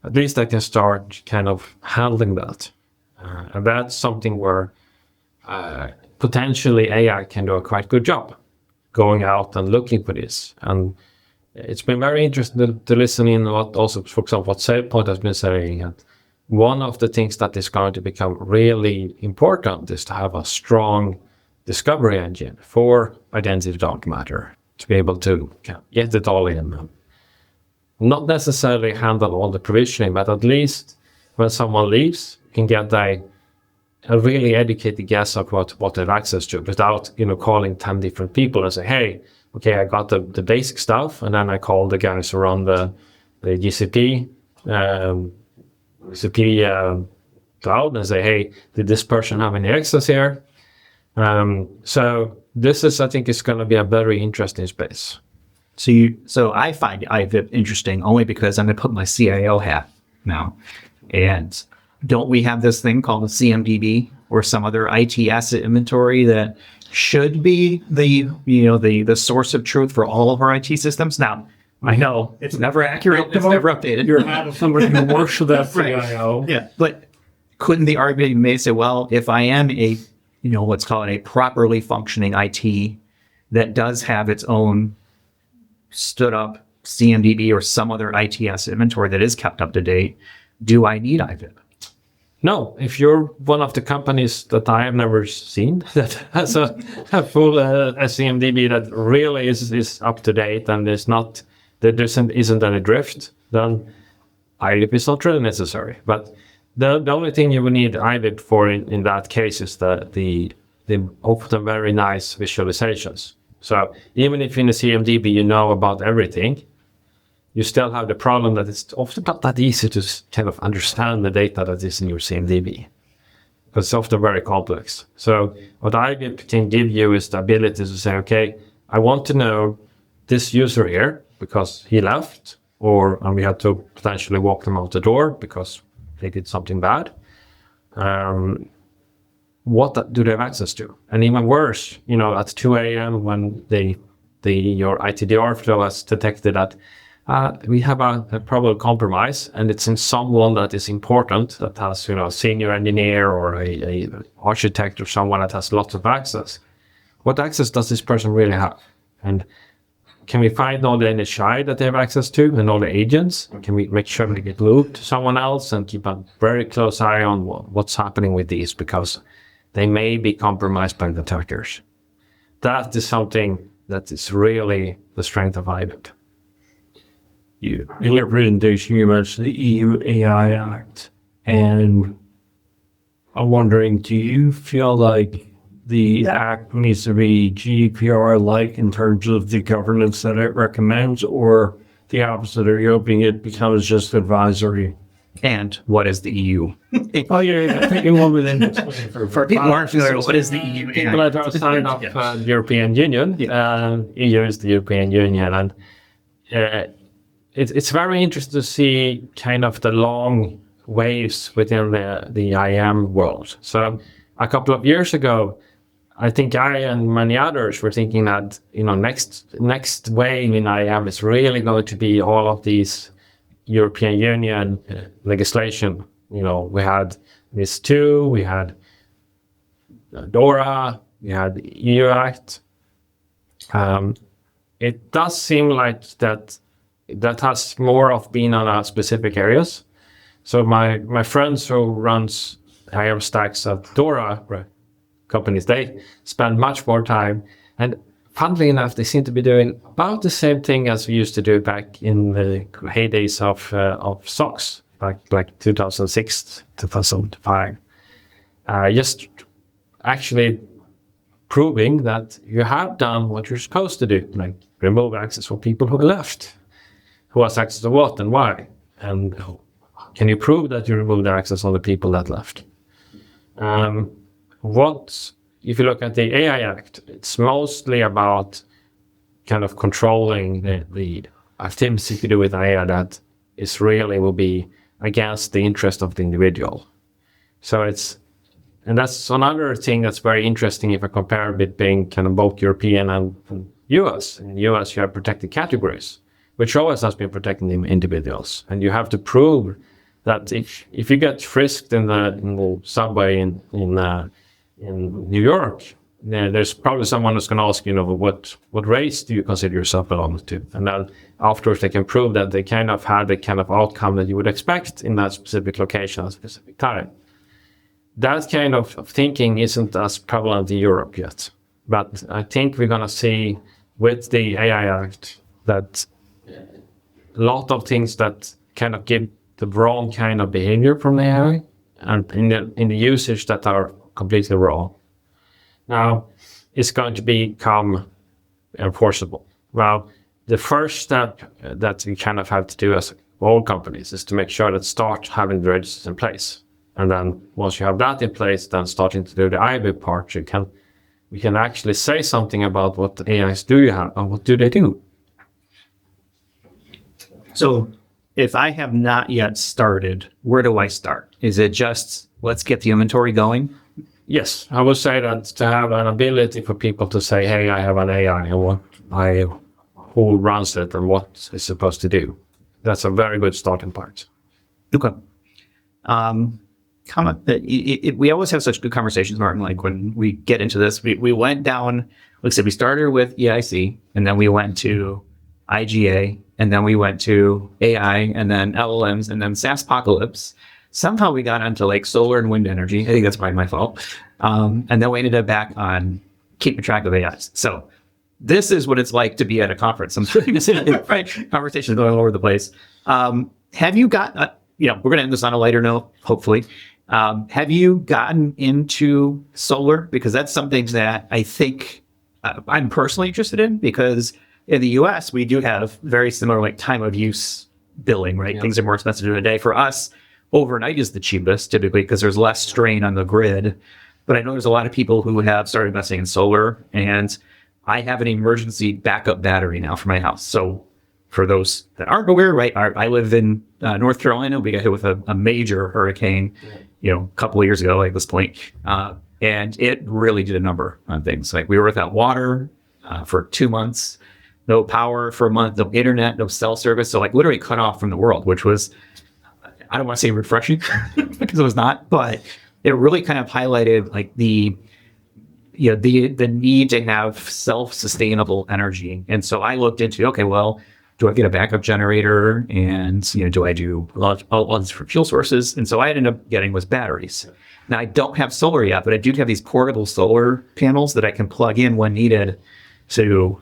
At least I can start kind of handling that. And that's something where potentially AI can do a quite good job going out and looking for this. And it's been very interesting to listen in what also, for example, what SailPoint has been saying. And one of the things that is going to become really important is to have a strong discovery engine for identity dark matter, to be able to get it all in. Not necessarily handle all the provisioning, but at least when someone leaves, you can get a really educated guess of what they have access to without, calling 10 different people and say, hey, okay, I got the basic stuff. And then I call the guys around the GCP cloud and say, hey, did this person have any access here? So this is, I think, is going to be a very interesting space. So I find IVIP interesting only because I'm going to put my CIO hat now. And don't we have this thing called a CMDB or some other IT asset inventory that should be the source of truth for all of our IT systems? Now, I know it's never accurate. It's never updated. You're having somebody who works for that CIO. Yeah, but couldn't the argument be made, say, well, if I am what's called a properly functioning IT that does have its own stood up CMDB or some other IT asset inventory that is kept up to date, do I need IVIP? No, if you're one of the companies that I have never seen that has a full CMDB that really is up to date and is not, there isn't any drift, then IVIP is not really necessary. But the only thing you would need IVIP for in that case is the often very nice visualizations. So even if in the CMDB you know about everything, you still have the problem that it's often not that easy to kind of understand the data that is in your CMDB. Because it's often very complex. So what IVIP can give you is the ability to say, okay, I want to know this user here because he left, and we had to potentially walk them out the door because they did something bad. What do they have access to? And even worse, at 2 a.m. when your ITDR flow has detected that we have a probable compromise, and it's in someone that is important, that has, a senior engineer or a architect or someone that has lots of access. What access does this person really have? And can we find all the NHI that they have access to and all the agents? Can we make sure they get looped to someone else and keep a very close eye on what's happening with these, because they may be compromised by the attackers. That is something that is really the strength of IVIP. In your presentation, you mentioned the EU AI Act, and I'm wondering, do you feel like the Act needs to be GDPR-like in terms of the governance that it recommends, or the opposite? Are you hoping it becomes just advisory? And what is the EU? Oh, yeah, taking one within. For people who aren't familiar, what is the EU? People that are signed up the European Union, EU is the European Union, and it's very interesting to see kind of the long waves within the IAM world. So a couple of years ago, I think I and many others were thinking that, next wave in IAM is really going to be all of these European Union legislation. We had NIS2, we had DORA, we had the EU Act. It does seem like that has more of been on specific areas. So my friends who runs IAM stacks at DORA companies, they spend much more time. And funnily enough, they seem to be doing about the same thing as we used to do back in the heydays of SOX, like 2006, 2005. Just actually proving that you have done what you're supposed to do, like remove access for people who left. Who has access to what and why? And can you prove that you removed the access on the people that left? If you look at the AI Act, it's mostly about kind of controlling the activities to do with AI that will be against the interest of the individual. So and that's another thing that's very interesting if I compare it being kind of both European and US. In the US, you have protected categories, which always has been protecting the individuals. And you have to prove that if you get frisked in the subway in New York, there's probably someone who's going to ask, what race do you consider yourself belonging to? And then afterwards they can prove that they kind of had the kind of outcome that you would expect in that specific location at a specific time. That kind of thinking isn't as prevalent in Europe yet. But I think we're going to see with the AI Act that a lot of things that kind of give the wrong kind of behavior from the AI and in the usage that are completely wrong. Now, it's going to become enforceable. Well, the first step that we kind of have to do as all companies is to make sure that start having the registers in place. And then once you have that in place, then starting to do the IVIP part, we can actually say something about what AIs do you have and what do they do. So if I have not yet started, where do I start? Is it just, let's get the inventory going? Yes, I would say that to have an ability for people to say, hey, I have an AI and who runs it and what it's supposed to do. That's a very good starting point. Okay. We always have such good conversations, Martin. Like when we get into this, we went down, like I said, we started with EIC, and then we went to IGA, and then we went to AI, and then LLMs, and then SaaSpocalypse. Somehow we got onto like solar and wind energy. I think that's probably my fault. And then we ended up back on keeping track of AIs. So this is what it's like to be at a conference. Sometimes, right? Conversations going all over the place. Have you got, we're going to end this on a lighter note, hopefully. Have you gotten into solar? Because that's something that I think I'm personally interested in, because in the US, we do have very similar like time of use billing, right? Things are more expensive in a day. For us, overnight is the cheapest typically because there's less strain on the grid. But I know there's a lot of people who have started investing in solar, and I have an emergency backup battery now for my house. So for those that aren't aware, right, I live in North Carolina. We got hit with a major hurricane, a couple of years ago at this point. And it really did a number on things. Like we were without water for 2 months, no power for a month, no internet, no cell service. So like literally cut off from the world, which was, I don't want to say refreshing because it was not, but it really kind of highlighted like the need to have self-sustainable energy. And so I looked into, okay, well, do I get a backup generator? And, do I do all for fuel sources? And so I ended up getting was batteries. Now I don't have solar yet, but I do have these portable solar panels that I can plug in when needed to,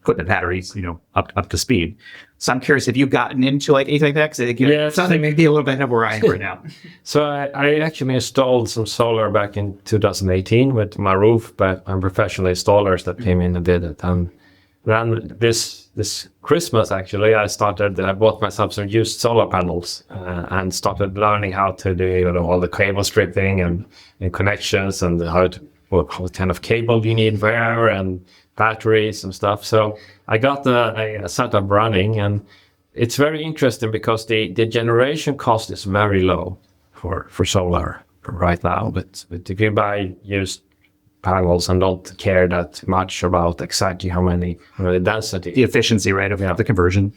put the batteries, up to speed. So I'm curious if you've gotten into like anything like that. Cause something maybe a little bit of where I am right now. So I actually installed some solar back in 2018 with my roof, but I'm professional installers that came in and did it. And then this Christmas, actually, I bought myself some used solar panels and started learning how to do all the cable stripping and connections and what kind of cable you need where and batteries and stuff. So I got a setup running, and it's very interesting because the generation cost is very low for solar right now. But if you buy used panels and don't care that much about exactly how many, the density, the efficiency rate of the conversion.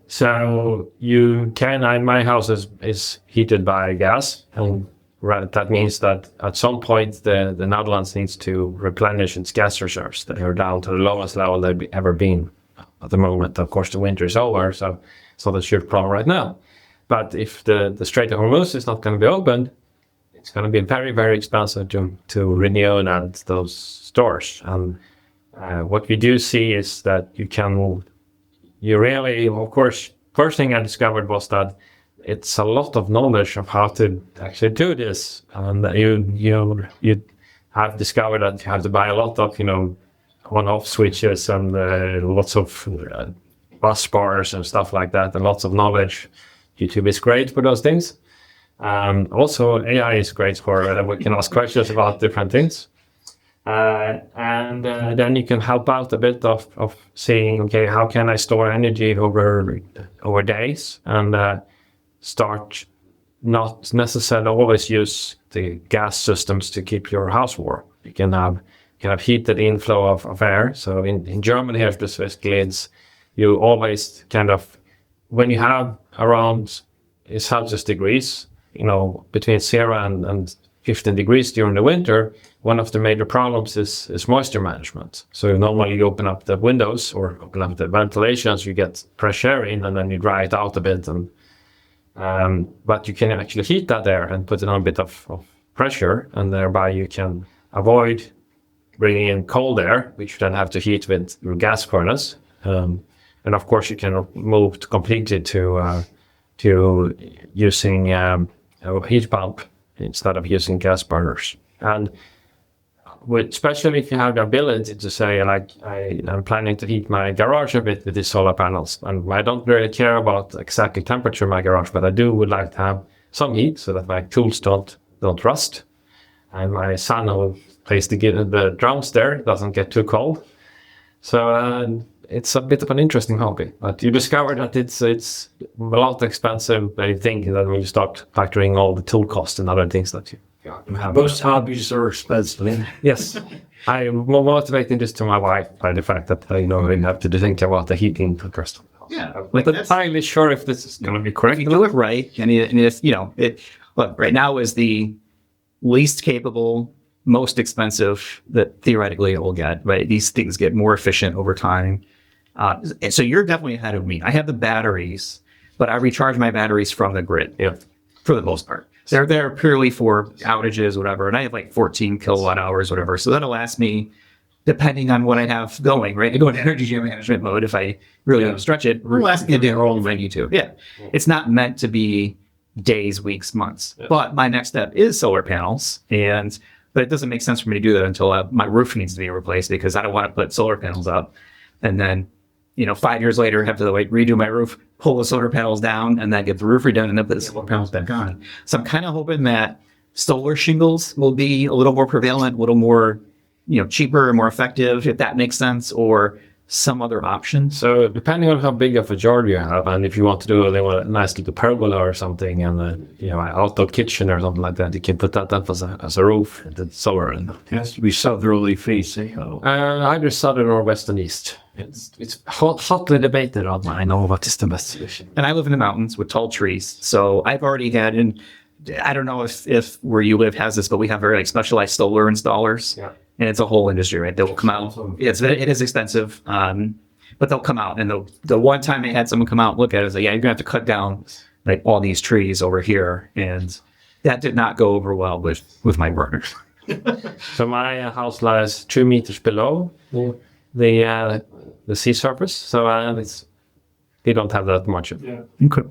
So you can, and my house is heated by gas, and that means that at some point the Netherlands needs to replenish its gas reserves. They are down to the lowest level they've ever been at the moment. Of course, the winter is over, so that's your problem right now. But if the Strait of Hormuz is not going to be opened, it's going to be very, very expensive to renew those stores. And what we do see is that you really, of course, first thing I discovered was that it's a lot of knowledge of how to actually do this. And you have discovered that you have to buy a lot of, on-off switches and lots of bus bars and stuff like that, and lots of knowledge. YouTube is great for those things. Also, AI is great for we can ask questions about different things. And then you can help out a bit of saying, okay, how can I store energy over days, and start not necessarily always use the gas systems to keep your house warm. You can have heated inflow of air. So in Germany here specifically, you always when you have around Celsius degrees, between 0 and 15 degrees during the winter, one of the major problems is moisture management. So normally you open up the windows or open up the ventilations, you get fresh air in, and then you dry it out a bit. But you can actually heat that air and put it on a bit of pressure, and thereby you can avoid bringing in cold air, which you then have to heat with your gas furnace. And of course, you can move completely to using a heat pump instead of using gas burners. And especially if you have the ability to say, like, I'm planning to heat my garage a bit with these solar panels, and I don't really care about exactly temperature in my garage, but I would like to have some heat so that my tools don't rust, and my son who plays the drums there doesn't get too cold. So it's a bit of an interesting hobby, but you discover that it's a lot expensive than you think, that when you start factoring all the tool costs and other things that you have. Most hobbies are expensive. Yes. I am motivating this to my wife by the fact that we have to think about the heating for the rest of the house. Yeah. I'm not entirely sure if this is going to be correct. You do it right. And if, look, right now is the least capable, most expensive that theoretically it will get, right? These things get more efficient over time. And so you're definitely ahead of me. I have the batteries. but I recharge my batteries from the grid. Yeah. For the most part. They're there purely for outages, whatever. And I have like 14 kilowatt hours, whatever. So that'll last me, depending on what I have going, right? I go into energy management mode if I really want to stretch it. It'll last me a day or all when you to. Yeah. It's not meant to be days, weeks, months. Yeah. But my next step is solar panels. But it doesn't make sense for me to do that until my roof needs to be replaced, because I don't want to put solar panels up and then 5 years later, have to redo my roof, pull the solar panels down, and then get the roof redone and then put the solar panels back on. So I'm kind of hoping that solar shingles will be a little more prevalent, a little more, cheaper and more effective, if that makes sense, or some other option. So depending on how big of a yard you have, and if you want to do a nice little pergola or something, and an outdoor kitchen or something like that, you can put that up as a roof, and solar. And it has to be southerly facing. Either southern or west and east. It's hotly debated online over what is the best solution. And I live in the mountains with tall trees, so I've already had, and I don't know if where you live has this, but we have very specialized solar installers. Yeah. And it's a whole industry, right? They will come out. It is expensive, but they'll come out. And the one time I had someone come out and look at it, I was like, yeah, you're gonna have to cut down all these trees over here, and that did not go over well with my partner. So my house lies 2 meters below the sea surface, so they don't have that much of it. Yeah. Okay.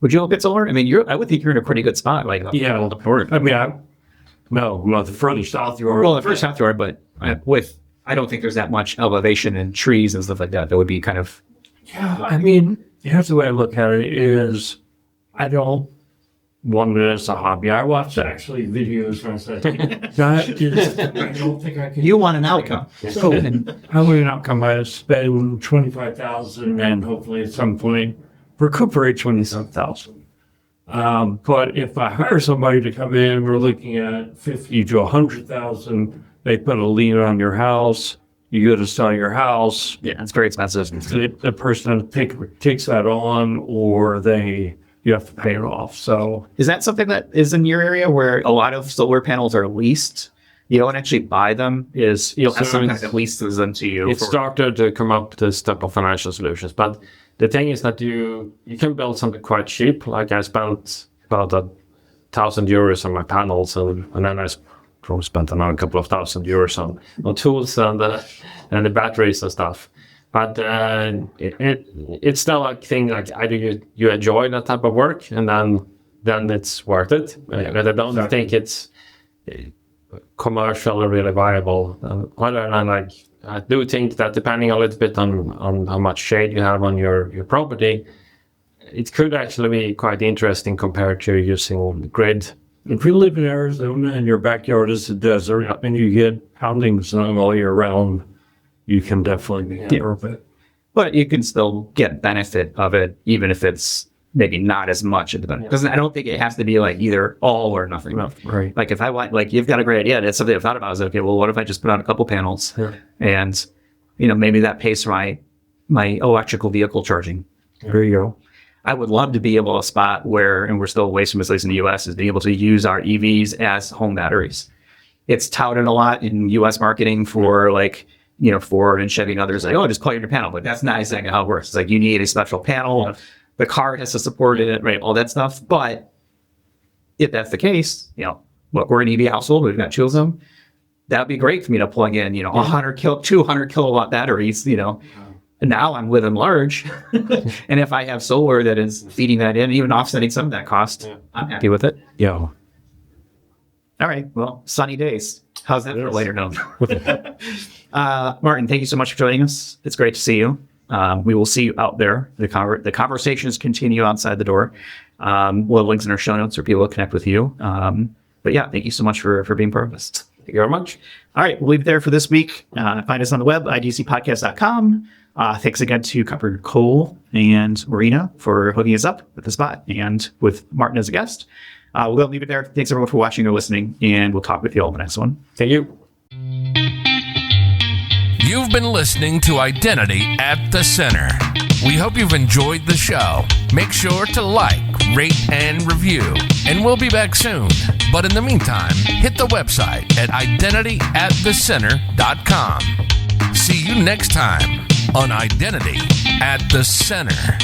Would you look at solar? I mean, I would think you're in a pretty good spot. The further south you are. Well, the further south you are, but I don't think there's that much elevation and trees and stuff like that. That would be kind of. Yeah, I mean, here's the way I look at it is, I don't want it as a hobby. I watch actually videos and I say, I don't think I can. You want an outcome. So I want an outcome. I spend $25,000 and hopefully at some point recuperate $27,000. But if I hire somebody to come in, we're looking at $50,000 to $100,000. They put a lien on your house. You go to sell your house. Yeah, it's very expensive. The person takes that on, or you have to pay it off. So is that something that is in your area where a lot of solar panels are leased? You don't actually buy them. You'll have someone that leases them to you. It started to come up this type of financial solutions, but the thing is that you can build something quite cheap. Like I spent about €1,000 on my panels, and then I probably spent another couple of €1,000 on tools and the batteries and stuff. But it's still a thing, like either you enjoy that type of work, and then it's worth it. But I don't think it's commercially really viable. Other than I do think that depending a little bit on how much shade you have on your property, it could actually be quite interesting compared to using the grid. If you live in Arizona and your backyard is a desert and you get pounding sun all year round, you can definitely be it. But you can still get benefit of it, even if it's maybe not as much of the benefit. Because I don't think it has to be either all or nothing. Right. If I want, you've got a great idea. That's something I've thought about. I was like, okay, well, what if I just put on a couple panels and, maybe that pays for my electrical vehicle charging. There you go. I would love to be able to spot where, and we're still away from this, at least in the U.S., is being able to use our EVs as home batteries. It's touted a lot in U.S. marketing for Ford and Chevy and others. Just plug in your panel. But that's not exactly how it works. It's you need a special panel. Yeah. The car has to support it, right? All that stuff. But if that's the case, look, we're an EV household. We've got two of them. That'd be great for me to plug in, 200 kilowatt batteries, And now I'm living large. And if I have solar that is feeding that in, even offsetting some of that cost, I'm happy with it. Yeah. All right. Well, sunny days. How's that for later note? Martin, thank you so much for joining us. It's great to see you. We will see you out there. The conversations continue outside the door. We'll have links in our show notes for people to connect with you. But yeah, thank you so much for being part of this. Thank you very much. All right. We'll leave it there for this week. Find us on the web, idacpodcast.com. Thanks again to Copper Cole and Marina for hooking us up with the spot and with Martin as a guest. We'll go and leave it there. Thanks everyone for watching or listening, and we'll talk with you all in the next one. Thank you. You've been listening to Identity at the Center. We hope you've enjoyed the show. Make sure to like, rate, and review. And we'll be back soon. But in the meantime, hit the website at identityatthecenter.com. See you next time on Identity at the Center.